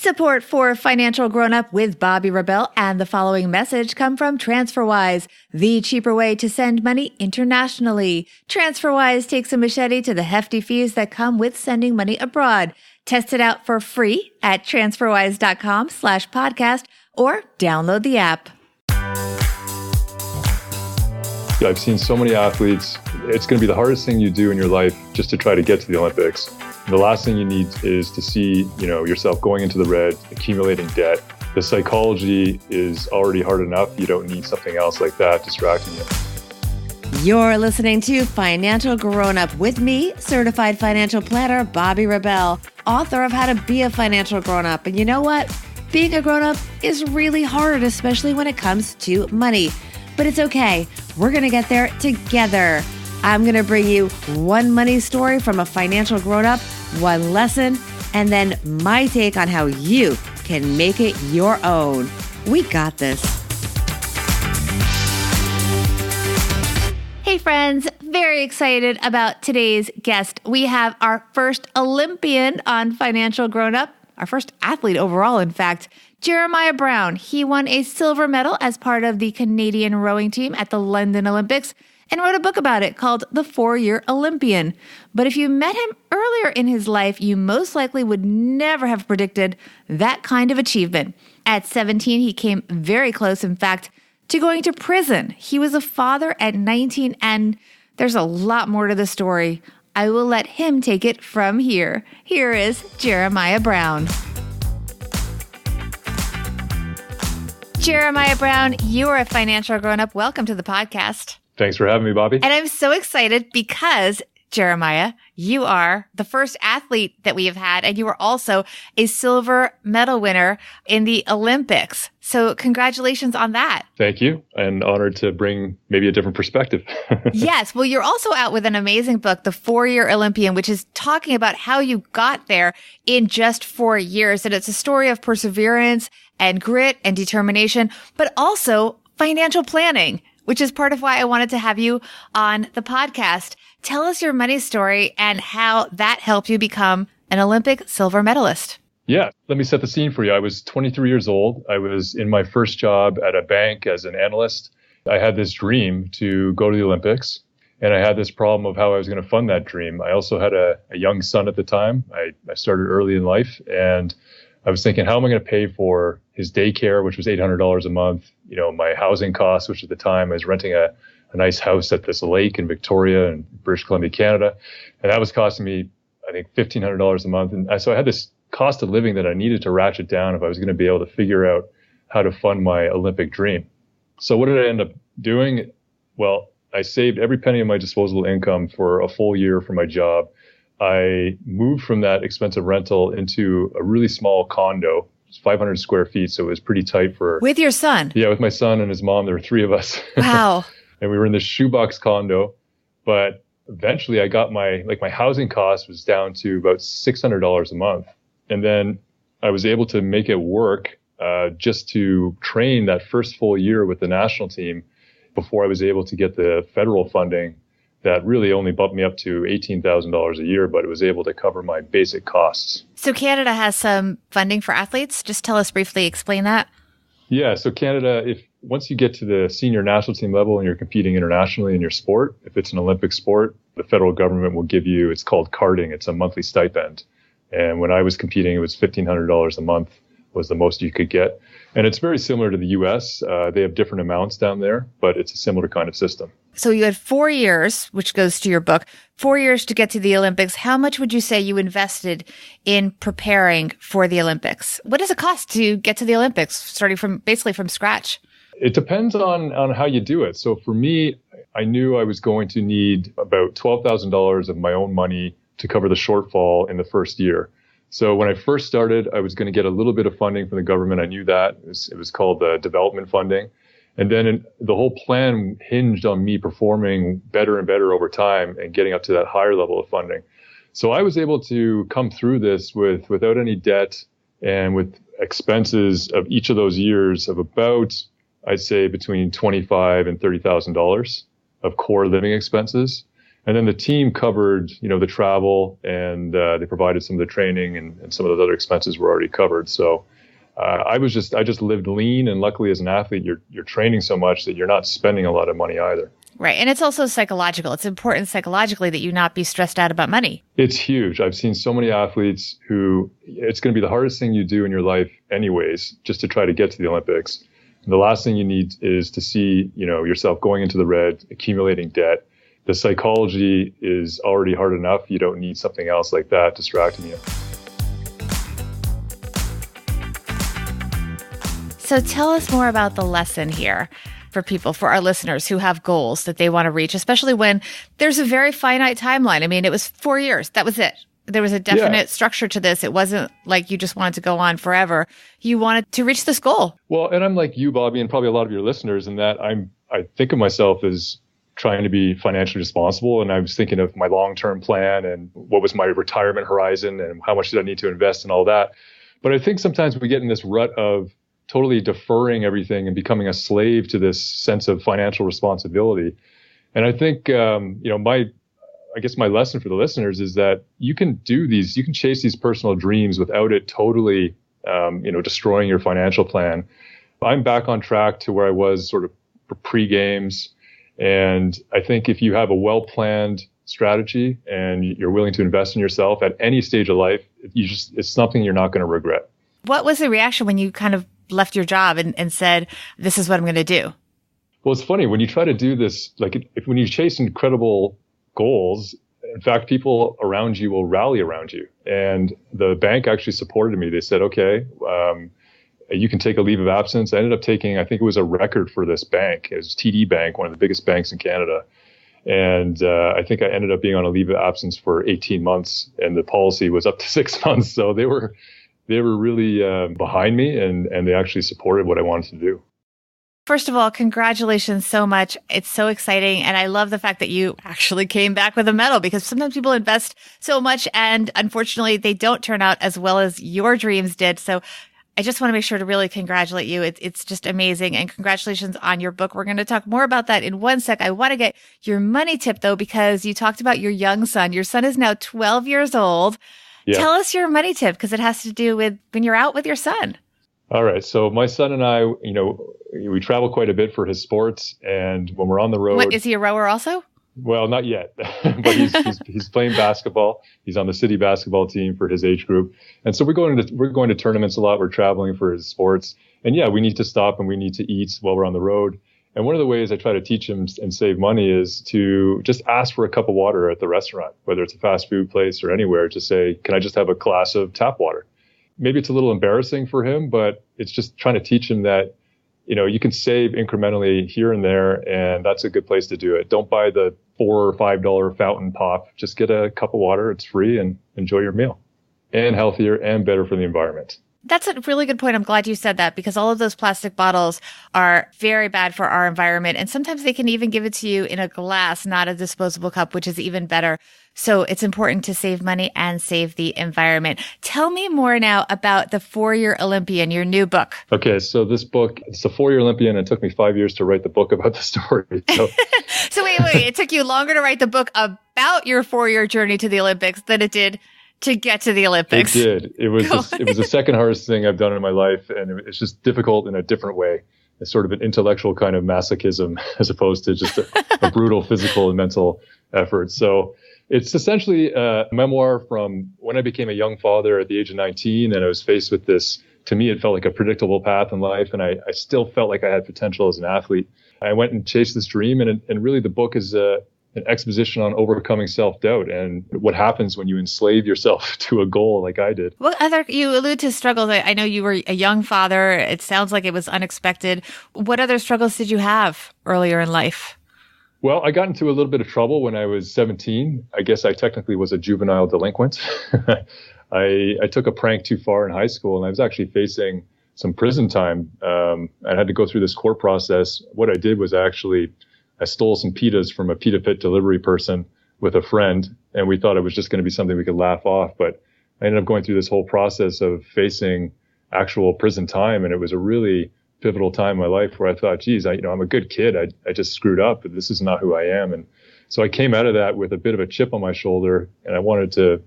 Support for Financial Grown Up with Bobby Rebell and the following message come from TransferWise, the cheaper way to send money internationally. TransferWise takes a machete to the hefty fees that come with sending money abroad. Test it out for free at transferwise.com/podcast or download the app. I've seen so many athletes. It's going to be the hardest thing you do in your life just to try to get to the Olympics. The last thing you need is to see, yourself going into the red, accumulating debt. The psychology is already hard enough. You don't need something else like that distracting you. You're listening to Financial Grown Up with me, certified financial planner Bobby Rebell, author of How to Be a Financial Grown Up. And you know what? Being a grown up is really hard, especially when it comes to money. But it's okay. We're going to get there together. I'm going to bring you one money story from a financial grown-up, one lesson, and then my take on how you can make it your own. We got this. Hey friends, very excited about today's guest. We have our first Olympian on Financial Grown-Up, our first athlete overall, in fact, Jeremiah Brown. He won a silver medal as part of the Canadian rowing team at the London Olympics and wrote a book about it called The Year Olympian. But if you met him earlier in his life, you most likely would never have predicted that kind of achievement. At 17, he came very close, in fact, to going to prison. He was a father at 19, and there's a lot more to the story. I will let him take it from here. Here is Jeremiah Brown. Jeremiah Brown, you are a financial grown-up. Welcome to the podcast. Thanks for having me, Bobby. And I'm so excited because, Jeremiah, you are the first athlete that we have had, and you are also a silver medal winner in the Olympics. So congratulations on that. Thank you. And honored to bring maybe a different perspective. Yes. Well, you're also out with an amazing book, The Year Olympian, which is talking about how you got there in just 4 years. And it's a story of perseverance and grit and determination, but also financial planning, which is part of why I wanted to have you on the podcast. Tell us your money story and how that helped you become an Olympic silver medalist. Yeah, let me set the scene for you. I was 23 years old. I was in my first job at a bank as an analyst. I had this dream to go to the Olympics, and I had this problem of how I was going to fund that dream. I also had a young son at the time. I started early in life, and I was thinking, how am I going to pay for his daycare, which was $800 a month, my housing costs, which at the time I was renting a nice house at this lake in Victoria in British Columbia, Canada. And that was costing me, I think, $1,500 a month. And so I had this cost of living that I needed to ratchet down if I was going to be able to figure out how to fund my Olympic dream. So what did I end up doing? Well, I saved every penny of my disposable income for a full year for my job. I moved from that expensive rental into a really small condo. 500 square feet, so it was pretty tight for... With your son? Yeah, with my son and his mom. There were three of us. Wow. And we were in this shoebox condo, but eventually I got my housing cost was down to about $600 a month. And then I was able to make it work just to train that first full year with the national team before I was able to get the federal funding that really only bumped me up to $18,000 a year, but it was able to cover my basic costs. So Canada has some funding for athletes. Just tell us briefly, explain that. Yeah, so Canada, once you get to the senior national team level and you're competing internationally in your sport, if it's an Olympic sport, the federal government will give you, it's called carding. It's a monthly stipend. And when I was competing, it was $1,500 a month was the most you could get. And it's very similar to the US. They have different amounts down there, but it's a similar kind of system. So you had 4 years, which goes to your book, 4 years to get to the Olympics. How much would you say you invested in preparing for the Olympics? What does it cost to get to the Olympics, starting from scratch? It depends on how you do it. So for me, I knew I was going to need about $12,000 of my own money to cover the shortfall in the first year. So when I first started, I was going to get a little bit of funding from the government. I knew that. It was called development funding. And then the whole plan hinged on me performing better and better over time and getting up to that higher level of funding. So I was able to come through this without any debt and with expenses of each of those years of about, I'd say, between $25,000 and $30,000 of core living expenses. And then the team covered, the travel, and they provided some of the training, and some of those other expenses were already covered. So I just lived lean, and luckily as an athlete, you're training so much that you're not spending a lot of money either. Right. And it's also psychological. It's important psychologically that you not be stressed out about money. It's huge. I've seen so many athletes who it's going to be the hardest thing you do in your life anyways, just to try to get to the Olympics. And the last thing you need is to see, yourself going into the red, accumulating debt. The psychology is already hard enough. You don't need something else like that distracting you. So tell us more about the lesson here for our listeners who have goals that they want to reach, especially when there's a very finite timeline. I mean, it was 4 years. That was it. There was a definite structure to this. It wasn't like you just wanted to go on forever. You wanted to reach this goal. Well, and I'm like you, Bobby, and probably a lot of your listeners in that I think of myself as trying to be financially responsible. And I was thinking of my long-term plan and what was my retirement horizon and how much did I need to invest and all that. But I think sometimes we get in this rut of totally deferring everything and becoming a slave to this sense of financial responsibility. And I think, my lesson for the listeners is that you can chase these personal dreams without it totally, destroying your financial plan. I'm back on track to where I was sort of pre-games. And I think if you have a well-planned strategy and you're willing to invest in yourself at any stage of life, it's something you're not going to regret. What was the reaction when you kind of left your job and said, this is what I'm going to do? Well, it's funny when you try to do this, like when you chase incredible goals, in fact, people around you will rally around you. And the bank actually supported me. They said, okay, you can take a leave of absence. I ended up taking, I think it was a record for this bank. It was TD Bank, one of the biggest banks in Canada. And I think I ended up being on a leave of absence for 18 months, and the policy was up to 6 months. So they were really behind me, and they actually supported what I wanted to do. First of all, congratulations so much. It's so exciting. And I love the fact that you actually came back with a medal, because sometimes people invest so much and unfortunately they don't turn out as well as your dreams did. So I just want to make sure to really congratulate you. It's just amazing. And congratulations on your book. We're going to talk more about that in one sec. I want to get your money tip though, because you talked about your young son. Your son is now 12 years old. Yeah. Tell us your money tip, because it has to do with when you're out with your son. All right. So my son and I, we travel quite a bit for his sports. And when we're on the road. What, is he a rower also? Well, not yet, but he's playing basketball. He's on the city basketball team for his age group. And so we're going to tournaments a lot. We're traveling for his sports. And yeah, we need to stop and we need to eat while we're on the road. And one of the ways I try to teach him and save money is to just ask for a cup of water at the restaurant, whether it's a fast food place or anywhere. Just say, can I just have a glass of tap water? Maybe it's a little embarrassing for him, but it's just trying to teach him that, you can save incrementally here and there, and that's a good place to do it. Don't buy the $4 or $5 fountain pop. Just get a cup of water. It's free, and enjoy your meal. And healthier and better for the environment. That's a really good point. I'm glad you said that, because all of those plastic bottles are very bad for our environment. And sometimes they can even give it to you in a glass, not a disposable cup, which is even better. So it's important to save money and save the environment. Tell me more now about the Year Olympian, your new book. Okay. So this book, it's the Year Olympian. And it took me 5 years to write the book about the story. So, so wait, it took you longer to write the book about your 4-year journey to the Olympics than it did to get to the Olympics. It did. It was the second hardest thing I've done in my life, and it's just difficult in a different way. It's sort of an intellectual kind of masochism as opposed to just a brutal physical and mental effort. So it's essentially a memoir from when I became a young father at the age of 19, and I was faced with this. To me, it felt like a predictable path in life, and I still felt like I had potential as an athlete. I went and chased this dream, and really the book is an exposition on overcoming self-doubt and what happens when you enslave yourself to a goal like I did. You allude to struggles. I know you were a young father. It sounds like it was unexpected. What other struggles did you have earlier in life? Well, I got into a little bit of trouble when I was 17. I guess I technically was a juvenile delinquent. I took a prank too far in high school, and I was actually facing some prison time. I had to go through this court process. What I did was I stole some pitas from a pita pit delivery person with a friend, and we thought it was just going to be something we could laugh off. But I ended up going through this whole process of facing actual prison time, and it was a really pivotal time in my life where I thought, geez, I'm a good kid. I just screwed up, but this is not who I am. And So I came out of that with a bit of a chip on my shoulder, and I wanted to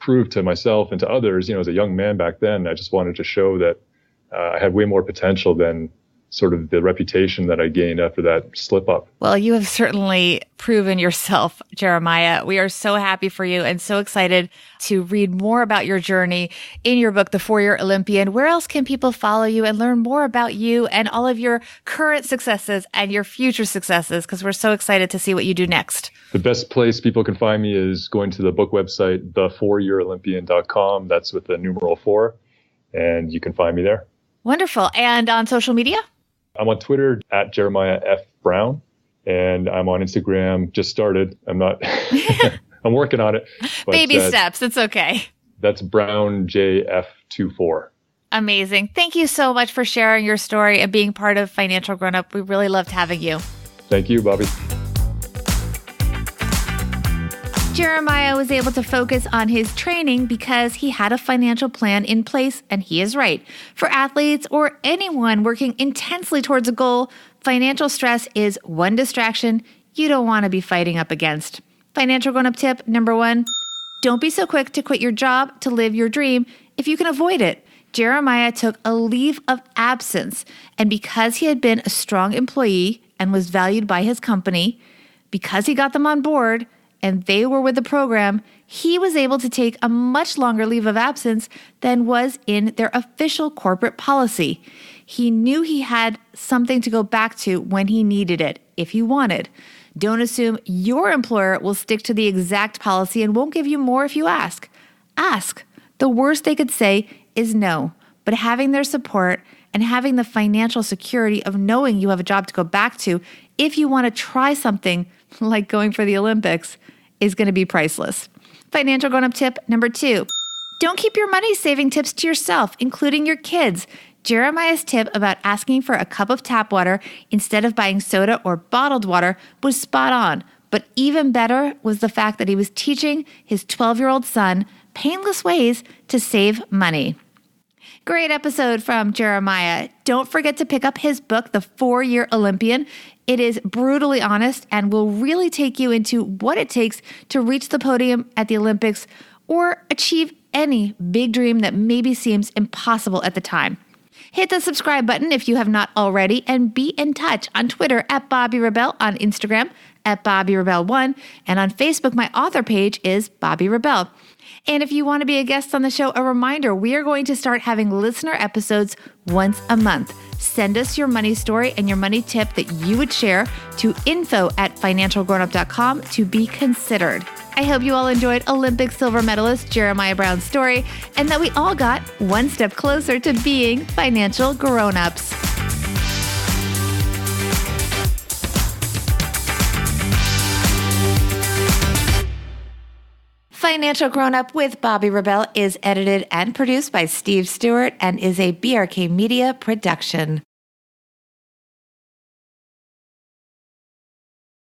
prove to myself and to others, as a young man back then, I just wanted to show that I had way more potential than sort of the reputation that I gained after that slip up. Well, you have certainly proven yourself, Jeremiah. We are so happy for you and so excited to read more about your journey in your book, The 4-Year Olympian. Where else can people follow you and learn more about you and all of your current successes and your future successes? Because we're so excited to see what you do next. The best place people can find me is going to the book website, the4yearolympian.com. That's with the numeral 4, and you can find me there. Wonderful. And on social media? I'm on Twitter at Jeremiah F. Brown, and I'm on Instagram. Just started. I'm not, I'm working on it. But baby steps. It's okay. That's BrownJF24. Amazing. Thank you so much for sharing your story and being part of Financial Grown Up. We really loved having you. Thank you, Bobby. Jeremiah was able to focus on his training because he had a financial plan in place, and he is right. For athletes or anyone working intensely towards a goal, financial stress is one distraction you don't want to be fighting up against. Financial grown-up tip number 1, don't be so quick to quit your job to live your dream if you can avoid it. Jeremiah took a leave of absence, and because he had been a strong employee and was valued by his company, because he got them on board, and they were with the program, he was able to take a much longer leave of absence than was in their official corporate policy. He knew he had something to go back to when he needed it, if he wanted. Don't assume your employer will stick to the exact policy and won't give you more if you ask. Ask. The worst they could say is no, but having their support and having the financial security of knowing you have a job to go back to if you want to try something like going for the Olympics is going to be priceless. Financial grown-up tip number 2, don't keep your money saving tips to yourself, including your kids. Jeremiah's tip about asking for a cup of tap water instead of buying soda or bottled water was spot on, but even better was the fact that he was teaching his 12-year-old son painless ways to save money. Great episode from Jeremiah. Don't forget to pick up his book, The 4-Year Olympian. It is brutally honest and will really take you into what it takes to reach the podium at the Olympics or achieve any big dream that maybe seems impossible at the time. Hit the subscribe button if you have not already, and be in touch on Twitter at Bobby Rebell, on Instagram at Bobby Rebell1, and on Facebook, my author page is Bobby Rebell. And if you want to be a guest on the show, a reminder, we are going to start having listener episodes once a month. Send us your money story and your money tip that you would share to info@financialgrownup.com to be considered. I hope you all enjoyed Olympic silver medalist Jeremiah Brown's story and that we all got one step closer to being financial grown-ups. Financial Grown Up with Bobby Rebell is edited and produced by Steve Stewart and is a BRK Media production.